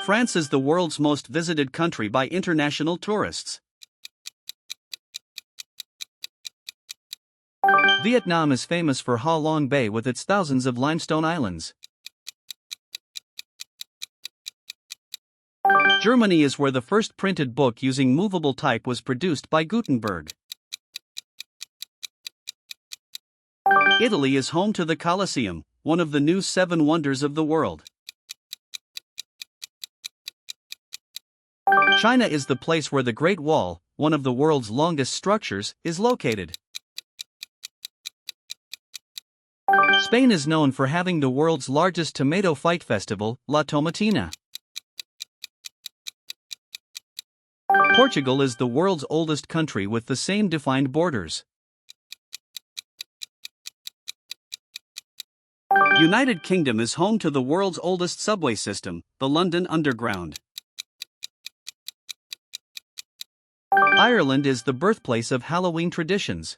France is the world's most visited country by international tourists. Vietnam is famous for Ha Long Bay with its thousands of limestone islands. Germany is where the first printed book using movable type was produced by Gutenberg. Italy is home to the Colosseum, one of the new 7 wonders of the world. China is the place where the Great Wall, one of the world's longest structures, is located. Spain is known for having the world's largest tomato fight festival, La Tomatina. Portugal is the world's oldest country with the same defined borders. United Kingdom is home to the world's oldest subway system, the London Underground. Ireland is the birthplace of Halloween traditions.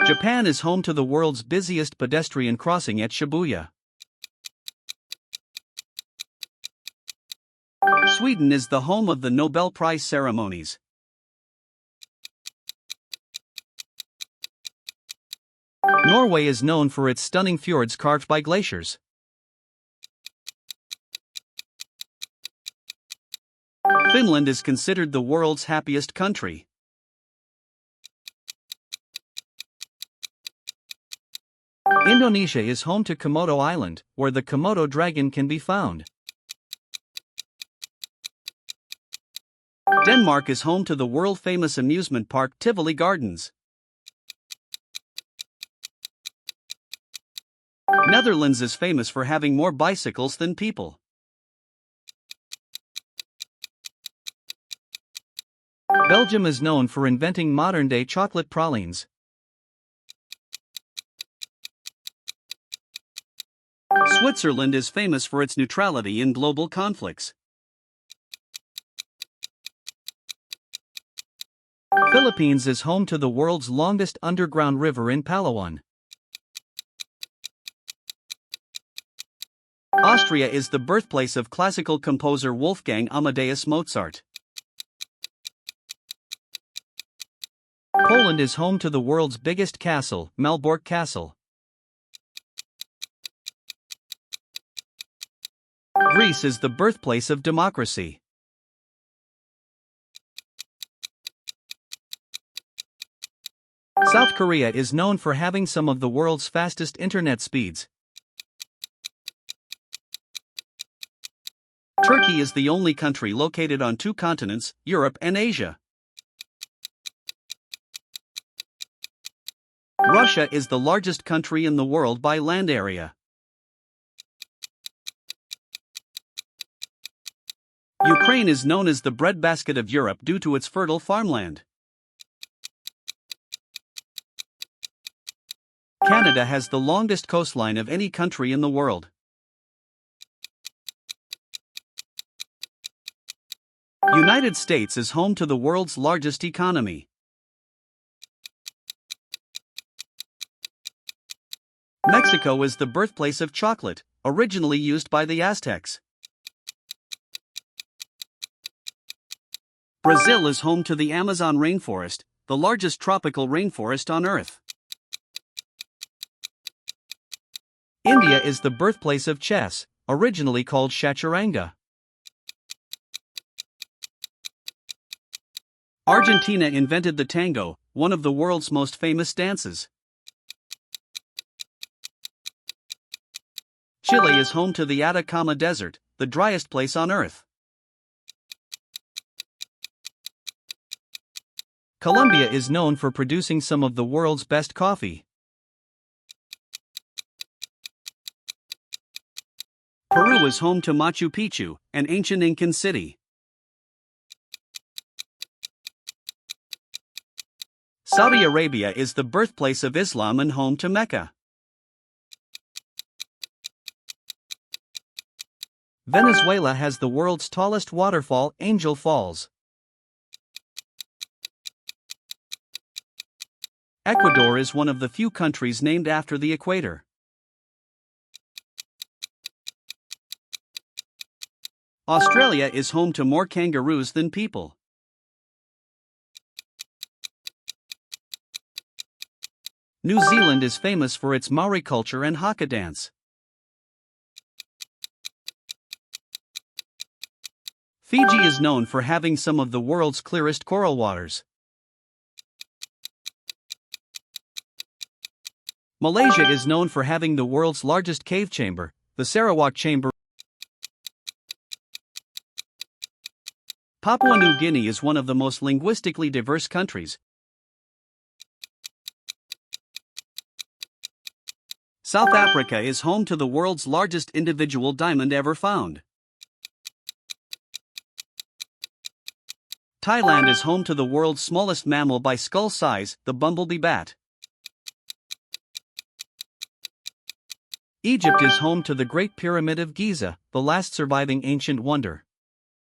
Japan is home to the world's busiest pedestrian crossing at Shibuya. Sweden is the home of the Nobel Prize ceremonies. Norway is known for its stunning fjords carved by glaciers. Finland is considered the world's happiest country. Indonesia is home to Komodo Island, where the Komodo dragon can be found. Denmark is home to the world-famous amusement park Tivoli Gardens. Netherlands is famous for having more bicycles than people. Belgium is known for inventing modern-day chocolate pralines. Switzerland is famous for its neutrality in global conflicts. Philippines is home to the world's longest underground river in Palawan. Austria is the birthplace of classical composer Wolfgang Amadeus Mozart. Poland is home to the world's biggest castle, Malbork Castle. Greece is the birthplace of democracy. South Korea is known for having some of the world's fastest internet speeds. Turkey is the only country located on 2 continents, Europe and Asia. Russia is the largest country in the world by land area. Ukraine is known as the breadbasket of Europe due to its fertile farmland. Canada has the longest coastline of any country in the world. United States is home to the world's largest economy. Mexico is the birthplace of chocolate, originally used by the Aztecs. Brazil is home to the Amazon rainforest, the largest tropical rainforest on Earth. India is the birthplace of chess, originally called Chaturanga. Argentina invented the tango, one of the world's most famous dances. Chile is home to the Atacama Desert, the driest place on Earth. Colombia is known for producing some of the world's best coffee. Peru is home to Machu Picchu, an ancient Incan city. Saudi Arabia is the birthplace of Islam and home to Mecca. Venezuela has the world's tallest waterfall, Angel Falls. Ecuador is one of the few countries named after the equator. Australia is home to more kangaroos than people. New Zealand is famous for its Maori culture and haka dance. Fiji is known for having some of the world's clearest coral waters. Malaysia is known for having the world's largest cave chamber, the Sarawak Chamber. Papua New Guinea is one of the most linguistically diverse countries. South Africa is home to the world's largest individual diamond ever found. Thailand is home to the world's smallest mammal by skull size, the bumblebee bat. Egypt is home to the Great Pyramid of Giza, the last surviving ancient wonder.